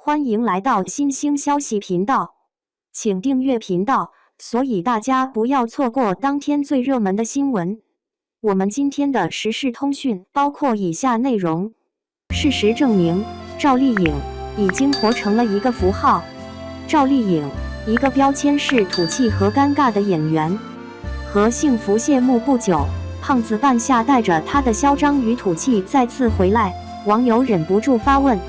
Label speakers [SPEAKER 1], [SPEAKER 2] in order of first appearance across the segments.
[SPEAKER 1] 欢迎来到新兴消息频道，请订阅频道，所以大家不要错过当天最热门的新闻。我们今天的时事通讯包括以下内容：事实证明，赵丽颖已经活成了一个符号。赵丽颖，一个标签式土气和尴尬的演员。和幸福谢幕不久，胖子半夏带着他的嚣张与土气再次回来，网友忍不住发问：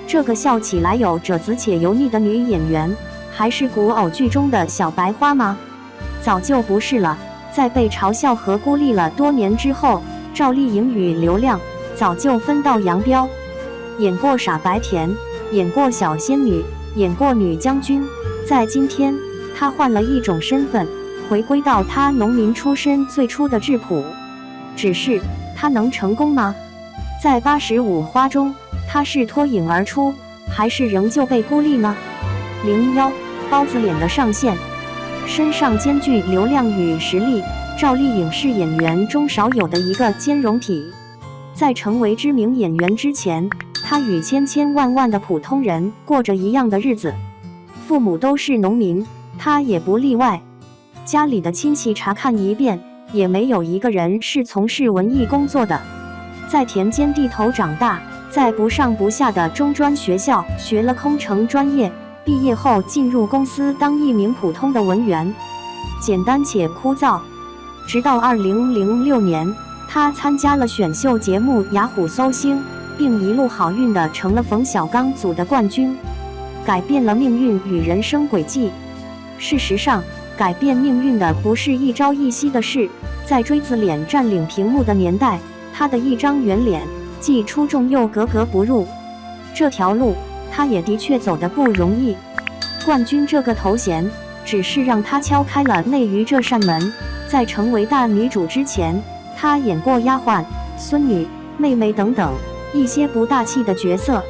[SPEAKER 1] 这个笑起来有褶子且油腻的女演员，还是古偶剧中的小白花吗？早就不是了。在被嘲笑和孤立了多年之后，赵丽颖与流量早就分道扬镳。演过傻白甜，演过小仙女，演过女将军，在今天，她换了一种身份，回归到她农民出身最初的质朴。只是，她能成功吗？在85花中，她是脱颖而出，还是仍旧被孤立呢？01包子脸的上线，身上兼具流量与实力，赵丽颖是演员中少有的一个兼容体。在成为知名演员之前，她与千千万万的普通人过着一样的日子，父母都是农民，她也不例外。家里的亲戚查看一遍，也没有一个人是从事文艺工作的。在田间地头长大，在不上不下的中专学校学了空乘专业，毕业后进入公司当一名普通的文员，简单且枯燥。直到2006年，他参加了选秀节目《雅虎搜星》，并一路好运地成了冯小刚组的冠军，改变了命运与人生轨迹。事实上，改变命运的不是一朝一夕的事，在锥子脸占领屏幕的年代，他的一张圆脸既出众又格格不入。这条路，他也的确走得不容易。冠军这个头衔，只是让他敲开了内娱这扇门。在成为大女主之前，她演过丫鬟、孙女、妹妹等等一些不大气的角色。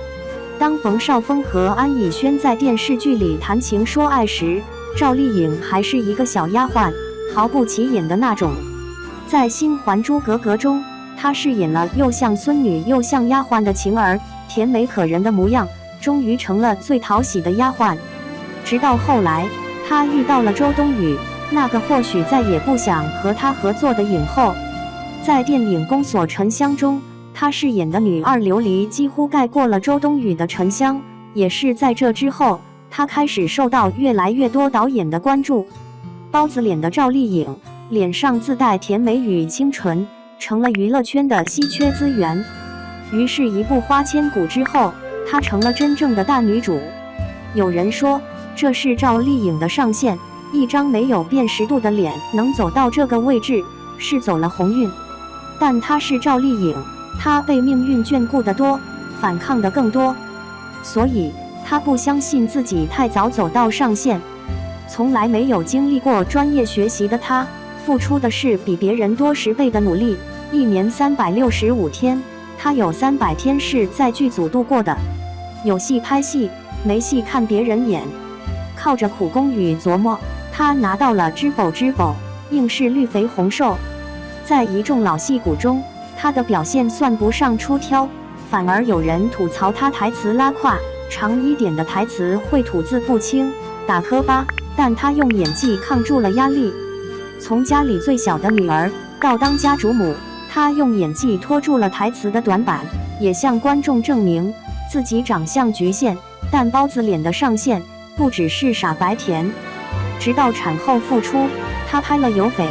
[SPEAKER 1] 当冯绍峰和安以轩在电视剧里谈情说爱时，赵丽颖还是一个小丫鬟，毫不起眼的那种。在《新还珠格格》中，她饰演了又像孙女又像丫鬟的晴儿，甜美可人的模样，终于成了最讨喜的丫鬟。直到后来，她遇到了周冬雨，那个或许再也不想和她合作的影后。在电影《宫锁沉香》中，她饰演的女二琉璃几乎盖过了周冬雨的沉香。也是在这之后，她开始受到越来越多导演的关注。包子脸的赵丽颖，脸上自带甜美与清纯，成了娱乐圈的稀缺资源。于是一部《花千骨》之后，她成了真正的大女主。有人说，这是赵丽颖的上限，一张没有辨识度的脸能走到这个位置，是走了鸿运。但她是赵丽颖，她被命运眷顾得多，反抗的更多，所以她不相信自己太早走到上限。从来没有经历过专业学习的她，付出的是比别人多10倍的努力。一年365天，她有300天是在剧组度过的。有戏拍戏，没戏看别人演。靠着苦功与琢磨，她拿到了知否知否，硬是绿肥红瘦。在一众老戏骨中，她的表现算不上出挑，反而有人吐槽她台词拉胯，长一点的台词会吐字不清，打磕巴，但她用演技抗住了压力。从家里最小的女儿到当家主母，她用演技拖住了台词的短板，也向观众证明自己长相局限，但包子脸的上限不只是傻白甜。直到产后复出，她拍了《有匪》，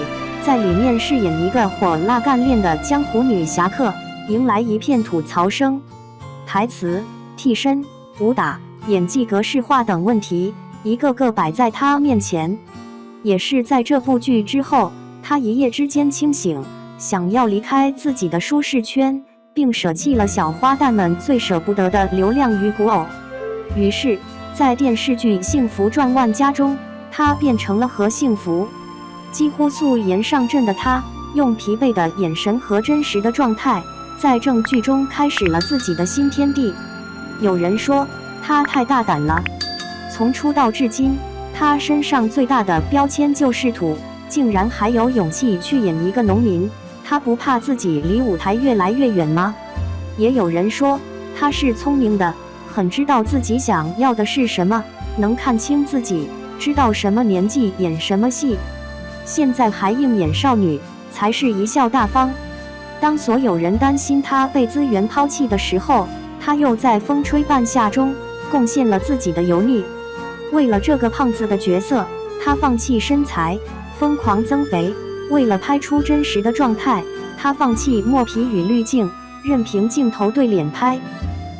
[SPEAKER 1] 在里面饰演一个火辣干练的江湖女侠客，迎来一片吐槽声。台词、替身、武打、演技格式化等问题，一个个摆在她面前。也是在这部剧之后，她一夜之间清醒，想要离开自己的舒适圈，并舍弃了小花旦们最舍不得的流量与古偶。于是，在电视剧《幸福传万家》中，她变成了何幸福。几乎素颜上阵的她，用疲惫的眼神和真实的状态，在正剧中开始了自己的新天地。有人说，她太大胆了。从出道至今，她身上最大的标签就是土，竟然还有勇气去演一个农民。她不怕自己离舞台越来越远吗？也有人说，她是聪明的，很知道自己想要的是什么，能看清自己，知道什么年纪演什么戏。现在还硬演少女，才是贻笑大方。当所有人担心她被资源抛弃的时候，她又在风吹半夏中贡献了自己的油腻。为了这个胖子的角色，她放弃身材，疯狂增肥。为了拍出真实的状态，她放弃磨皮与滤镜，任凭镜头对脸拍。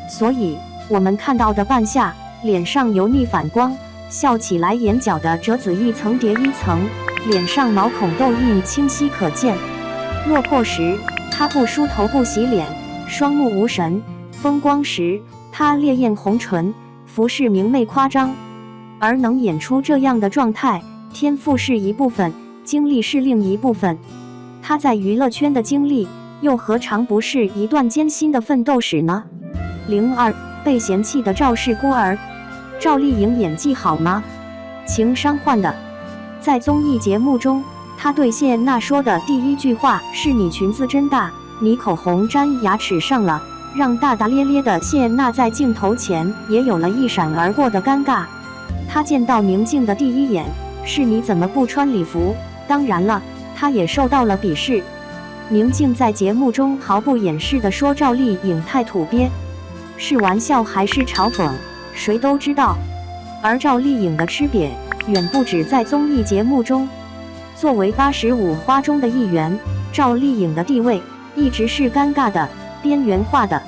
[SPEAKER 1] 所以我们看到的半夏脸上油腻反光，笑起来眼角的褶子一层叠一层，脸上毛孔痘印清晰可见。落魄时，她不梳头不洗脸，双目无神；风光时，她烈焰红唇，服饰明媚夸张。而能演出这样的状态，天赋是一部分，经历是另一部分。她在娱乐圈的经历，又何尝不是一段艰辛的奋斗史呢？02被嫌弃的赵氏孤儿，赵丽颖演技好吗？情伤患的。在综艺节目中，她对谢娜说的第一句话是“你裙子真大，你口红粘牙齿上了”，让大大咧咧的谢娜在镜头前也有了一闪而过的尴尬。她见到宁静的第一眼是“你怎么不穿礼服”，当然了，她也受到了鄙视。宁静在节目中毫不掩饰地说赵丽颖太土鳖，是玩笑还是嘲讽，谁都知道。而赵丽颖的吃瘪远不止在综艺节目中，作为85花中的一员，赵丽颖的地位一直是尴尬的、边缘化的。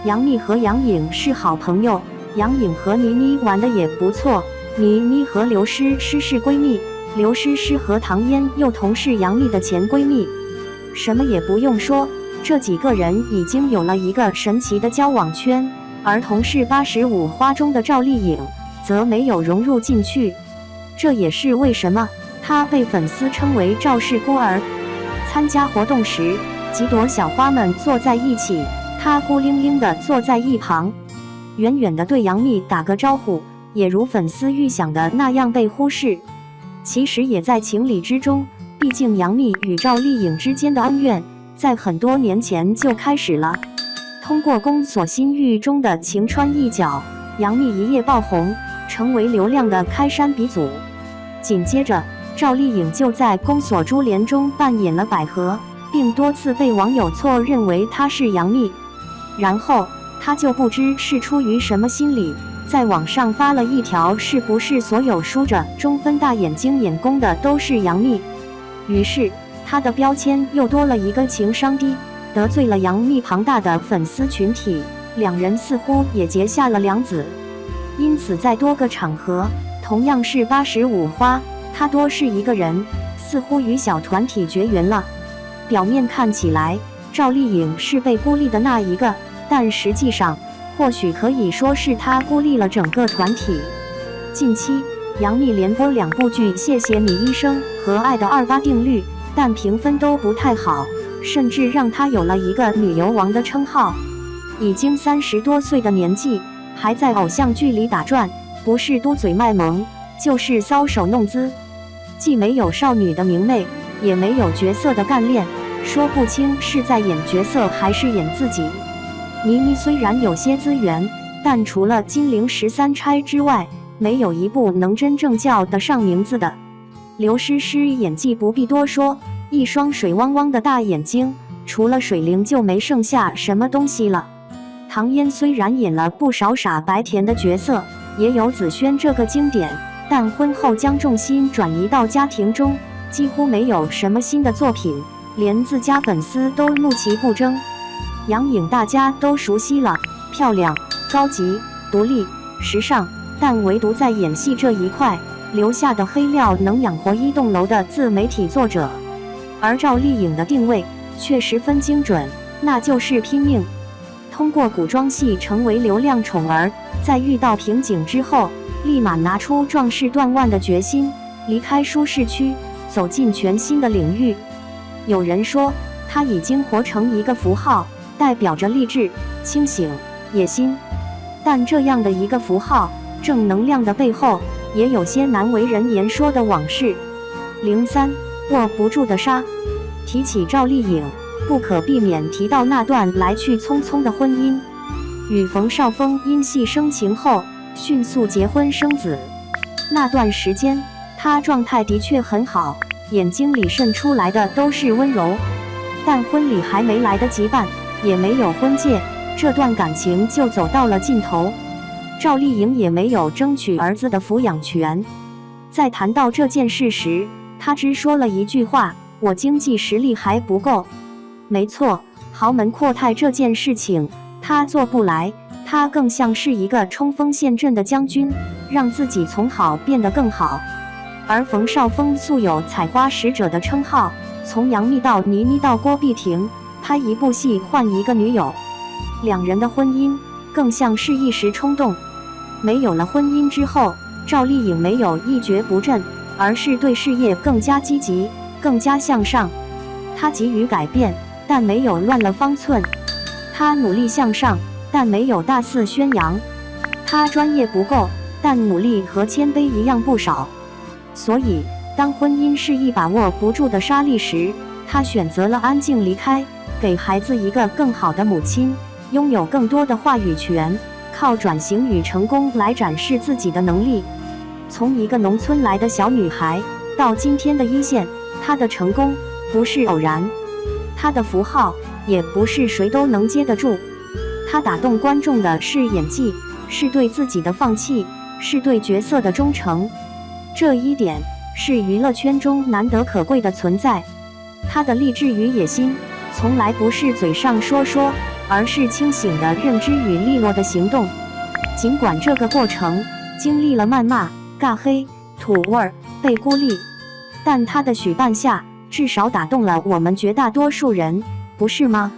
[SPEAKER 1] 杨幂和杨颖是好朋友，杨颖和倪妮玩得也不错，倪妮和刘诗诗是闺蜜，刘诗诗和唐嫣又同是杨幂的前闺蜜。什么也不用说，这几个人已经有了一个神奇的交往圈，而同是85花中的赵丽颖则没有融入进去。这也是为什么她被粉丝称为赵氏孤儿。参加活动时，几朵小花们坐在一起，她孤零零地坐在一旁，远远地对杨幂打个招呼，也如粉丝预想的那样被忽视。其实也在情理之中，毕竟杨幂与赵丽颖之间的恩怨在很多年前就开始了。通过《宫锁心玉》中的晴川一角，杨幂一夜爆红，成为流量的开山鼻祖。紧接着，赵丽颖就在《宫锁珠帘》中扮演了百合，并多次被网友错认为她是杨幂。然后她就不知是出于什么心理，在网上发了一条是不是所有梳着中分大眼睛演宫的都是杨幂。于是她的标签又多了一个情商低，得罪了杨幂庞大的粉丝群体，两人似乎也结下了梁子。因此在多个场合，同样是85花，她多是一个人，似乎与小团体绝缘了。表面看起来赵丽颖是被孤立的那一个，但实际上或许可以说是她孤立了整个团体。近期杨幂连播2部剧《谢谢你医生》和《爱的28定律》，但评分都不太好，甚至让她有了一个女游王的称号。已经30多岁的年纪，还在偶像剧里打转，不是嘟嘴卖萌，就是搔首弄姿，既没有少女的明媚，也没有角色的干练，说不清是在演角色还是演自己。倪妮虽然有些资源，但除了金陵13钗之外，没有一部能真正叫得上名字的。刘诗诗演技不必多说，一双水汪汪的大眼睛，除了水灵就没剩下什么东西了。唐嫣虽然演了不少傻白甜的角色，也有紫萱这个经典，但婚后将重心转移到家庭中，几乎没有什么新的作品，连自家粉丝都怒其不争。杨颖大家都熟悉了，漂亮、高级、独立、时尚，但唯独在演戏这一块留下的黑料能养活1栋楼的自媒体作者。而赵丽颖的定位却十分精准，那就是拼命。通过古装戏成为流量宠儿，在遇到瓶颈之后，立马拿出壮士断腕的决心，离开舒适区，走进全新的领域。有人说，她已经活成一个符号，代表着励志、清醒、野心。但这样的一个符号，正能量的背后，也有些难为人言说的往事。03握不住的沙。提起赵丽颖，不可避免提到那段来去匆匆的婚姻。与冯绍峰因戏生情后，迅速结婚生子。那段时间，他状态的确很好，眼睛里渗出来的都是温柔。但婚礼还没来得及办，也没有婚戒，这段感情就走到了尽头。赵丽颖也没有争取儿子的抚养权。在谈到这件事时，她只说了一句话：“我经济实力还不够。”没错，豪门阔太这件事情，他做不来。他更像是一个冲锋陷阵的将军，让自己从好变得更好。而冯绍峰素有采花使者的称号，从杨幂到倪妮到郭碧婷，拍一部戏换一个女友。两人的婚姻更像是一时冲动。没有了婚姻之后，赵丽颖没有一蹶不振，而是对事业更加积极，更加向上。她急于改变，但没有乱了方寸。她努力向上，但没有大肆宣扬。她专业不够，但努力和谦卑一样不少。所以，当婚姻是一把握不住的沙砾时，她选择了安静离开，给孩子一个更好的母亲，拥有更多的话语权，靠转型与成功来展示自己的能力。从一个农村来的小女孩，到今天的一线，她的成功不是偶然，她的符号也不是谁都能接得住。她打动观众的是演技，是对自己的放弃，是对角色的忠诚。这一点是娱乐圈中难得可贵的存在。他的励志与野心，从来不是嘴上说说，而是清醒的认知与利落的行动。尽管这个过程经历了谩骂、尬黑、土味儿、被孤立，但他的许半夏至少打动了我们绝大多数人，不是吗？